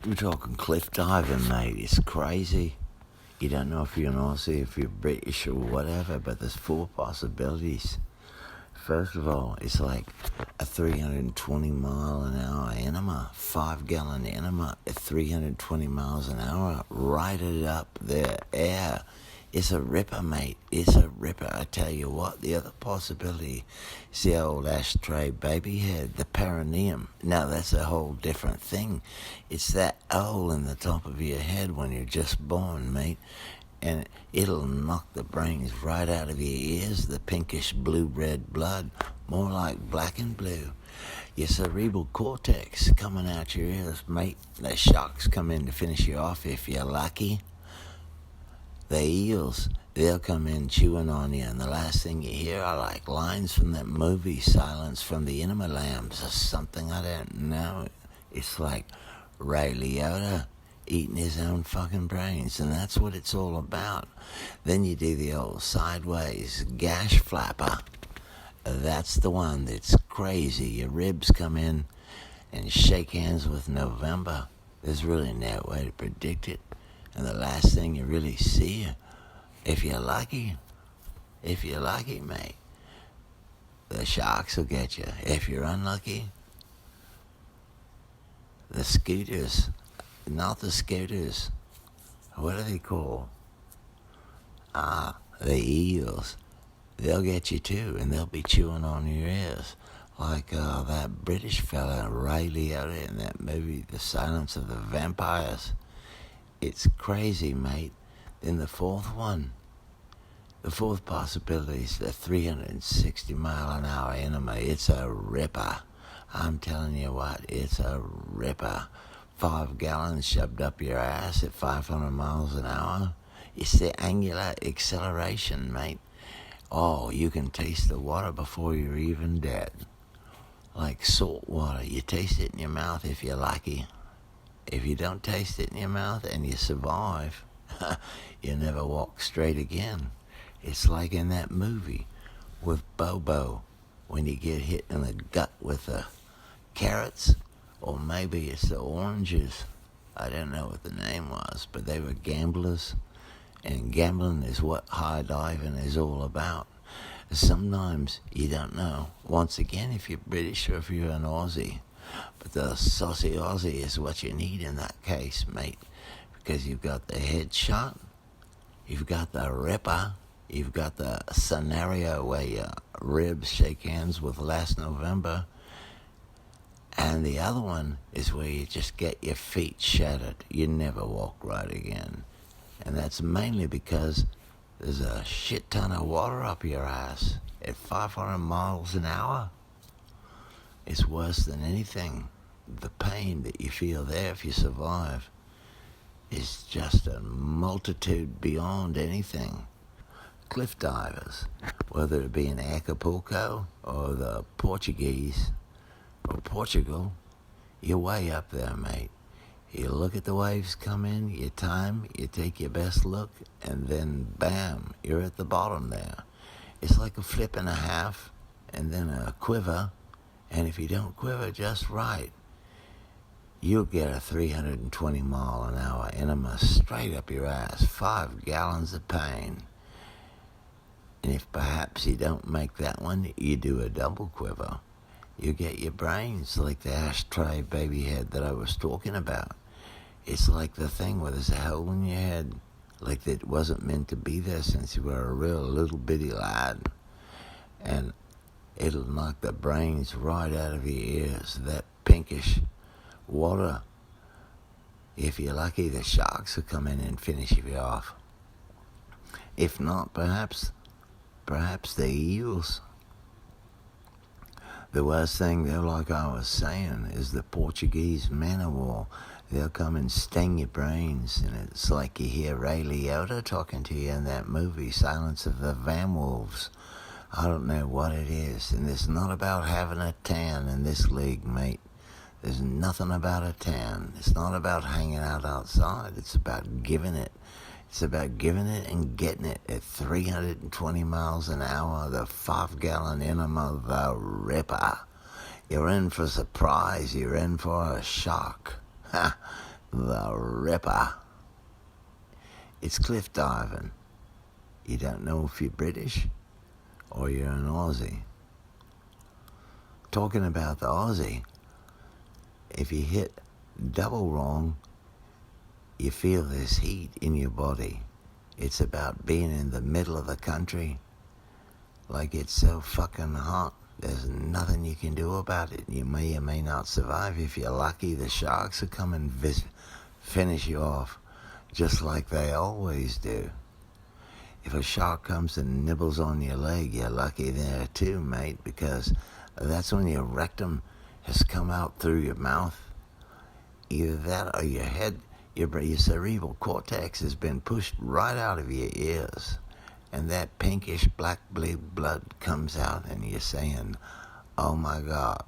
We're talking cliff diving, mate. It's crazy. You don't know if you're an Aussie, if you're British or whatever, but there's four possibilities. First of all, it's like a 320 mile an hour enema, 5-gallon enema at 320 miles an hour, right it up the air. It's a ripper, mate. It's a ripper. I tell you what, the other possibility is the old ashtray baby head, the perineum. Now, that's a whole different thing. It's that hole in the top of your head when you're just born, mate. And it'll knock the brains right out of your ears, the pinkish blue-red blood, more like black and blue. Your cerebral cortex coming out your ears, mate. The sharks come in to finish you off if you're lucky. The eels, they'll come in chewing on you, and the last thing you hear are like lines from that movie, Silence from the Enema Lambs, or something I don't know. It's like Ray Liotta eating his own fucking brains, and that's what it's all about. Then you do the old sideways gash flapper. That's the one that's crazy. Your ribs come in and shake hands with November. There's really no way to predict it. And the last thing you really see, if you're lucky, mate, the sharks will get you. If you're unlucky, the scooters, not the scooters, what are they called? The eels. They'll get you too, and they'll be chewing on your ears. Like that British fella, Ray Liotta, in that movie, The Silence of the Vampires. It's crazy, mate. Then the fourth possibility is the 360 mile an hour enema. It's a ripper. I'm telling you what, it's a ripper. 5 gallons shoved up your ass at 500 miles an hour. It's the angular acceleration, mate. Oh, you can taste the water before you're even dead. Like salt water. You taste it in your mouth if you're lucky. If you don't taste it in your mouth and you survive, you never walk straight again. It's like in that movie with Bobo when you get hit in the gut with the carrots, or maybe it's the oranges. I don't know what the name was, but they were gamblers, and gambling is what high diving is all about. Sometimes you don't know, once again, if you're British or if you're an Aussie. But the saucy Aussie is what you need in that case, mate. Because you've got the headshot, you've got the ripper, you've got the scenario where your ribs shake hands with last November, and the other one is where you just get your feet shattered. You never walk right again. And that's mainly because there's a shit ton of water up your ass at 500 miles an hour. It's worse than anything. The pain that you feel there if you survive is just a multitude beyond anything. Cliff divers, whether it be in Acapulco or the Portuguese or Portugal, you're way up there, mate. You look at the waves come in, you time, you take your best look, and then bam, you're at the bottom there. It's like a flip and a half, and then a quiver. And if you don't quiver just right, you'll get a 320 mile an hour enema straight up your ass, 5 gallons of pain. And if perhaps you don't make that one, you do a double quiver. You get your brains like the ashtray baby head that I was talking about. It's like the thing where there's a hole in your head, like that wasn't meant to be there since you were a real little bitty lad. And it'll knock the brains right out of your ears, that pinkish water. If you're lucky, the sharks will come in and finish you off. If not, perhaps the eels. The worst thing, though, like I was saying, is the Portuguese man-o-war. They'll come and sting your brains, and it's like you hear Ray Liotta talking to you in that movie, Silence of the Vampires. I don't know what it is, and it's not about having a tan in this league, mate. There's nothing about a tan. It's not about hanging out outside. It's about giving it. It's about giving it and getting it at 320 miles an hour, the 5-gallon enema, the ripper. You're in for a surprise. You're in for a shock. the ripper. It's cliff diving. You don't know if you're British or you're an Aussie. Talking about the Aussie, if you hit double wrong, you feel this heat in your body. It's about being in the middle of the country. Like it's so fucking hot, there's nothing you can do about it. You may or may not survive. If you're lucky, the sharks will come and finish you off, just like they always do. If a shark comes and nibbles on your leg, you're lucky there too, mate, because that's when your rectum has come out through your mouth. Either that or your head, your cerebral cortex has been pushed right out of your ears. And that pinkish black blue blood comes out and you're saying, oh my God.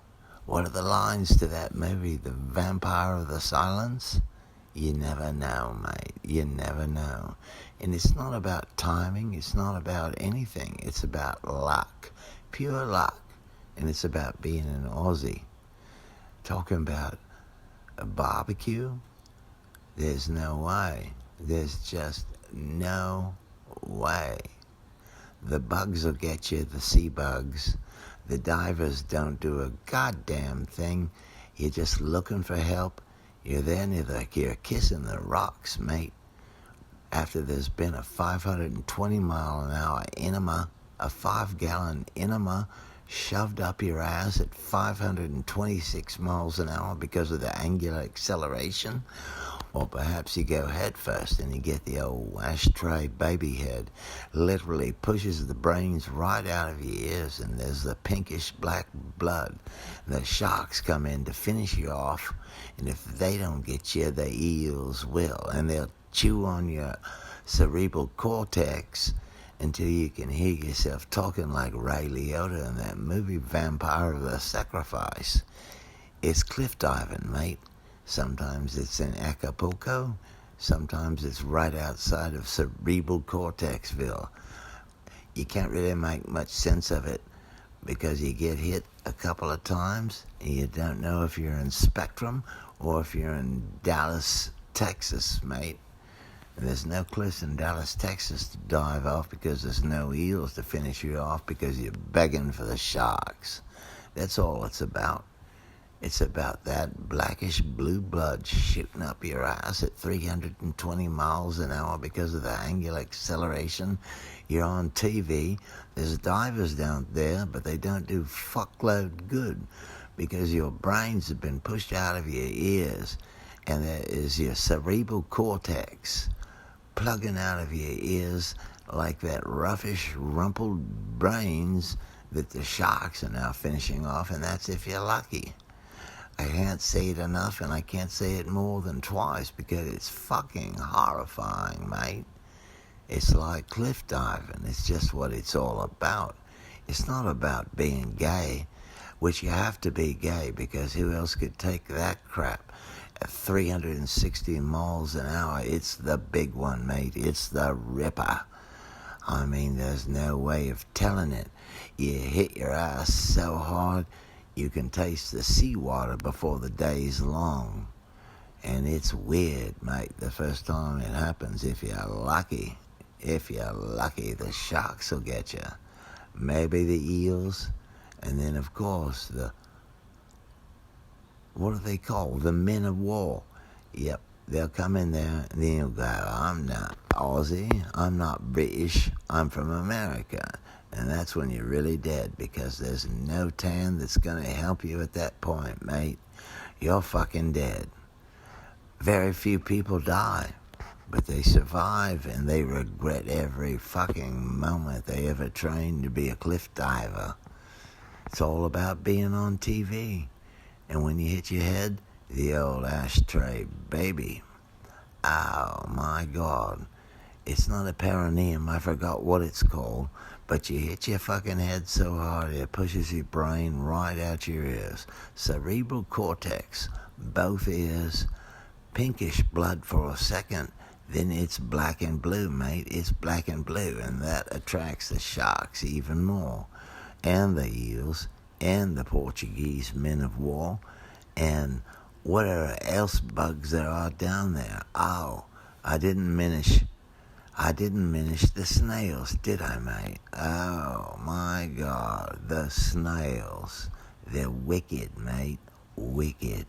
What are the lines to that movie, The Vampire of the Silence? You never know, mate. You never know. And it's not about timing. It's not about anything. It's about luck. Pure luck. And it's about being an Aussie. Talking about a barbecue? There's no way. There's just no way. The bugs will get you, the sea bugs. The divers don't do a goddamn thing. You're just looking for help. You're there like you're kissing the rocks, mate. After there's been a 520 mile an hour enema, a 5-gallon enema shoved up your ass at 526 miles an hour because of the angular acceleration. Or perhaps you go head first and you get the old ashtray baby head. Literally pushes the brains right out of your ears and there's the pinkish black blood. The sharks come in to finish you off, and if they don't get you, the eels will. And they'll chew on your cerebral cortex until you can hear yourself talking like Ray Liotta in that movie Vampire of the Sacrifice. It's cliff diving, mate. Sometimes it's in Acapulco. Sometimes it's right outside of cerebral cortexville. You can't really make much sense of it because you get hit a couple of times and you don't know if you're in Spectrum or if you're in Dallas, Texas, mate. And there's no cliffs in Dallas, Texas to dive off because there's no eels to finish you off because you're begging for the sharks. That's all it's about. It's about that blackish blue blood shooting up your ass at 320 miles an hour because of the angular acceleration. You're on TV. There's divers down there, but they don't do fuckload good because your brains have been pushed out of your ears, and there is your cerebral cortex plugging out of your ears like that roughish, rumpled brains that the sharks are now finishing off, and that's if you're lucky. I can't say it enough, and I can't say it more than twice because it's fucking horrifying, mate. It's like cliff diving. It's just what it's all about. It's not about being gay, which you have to be gay because who else could take that crap? At 360 miles an hour, it's the big one, mate. It's the ripper. I mean, there's no way of telling it. You hit your ass so hard, you can taste the seawater before the day's long. And it's weird, mate, the first time it happens. If you're lucky, the sharks will get you. Maybe the eels. And then, of course, what are they called? The men of war. Yep, they'll come in there and then you'll go, I'm not Aussie, I'm not British, I'm from America. And that's when you're really dead because there's no tan that's going to help you at that point, mate. You're fucking dead. Very few people die, but they survive and they regret every fucking moment they ever trained to be a cliff diver. It's all about being on TV. And when you hit your head, the old ashtray baby. Oh my God. It's not a perineum, I forgot what it's called, but you hit your fucking head so hard it pushes your brain right out your ears. Cerebral cortex, both ears, pinkish blood for a second, then it's black and blue, mate. It's black and blue, and that attracts the sharks even more, and the eels, and the Portuguese men of war, and What else bugs there are down there? Oh, I didn't minish the snails, did I, mate? Oh, my God, the snails. They're wicked, mate. Wicked.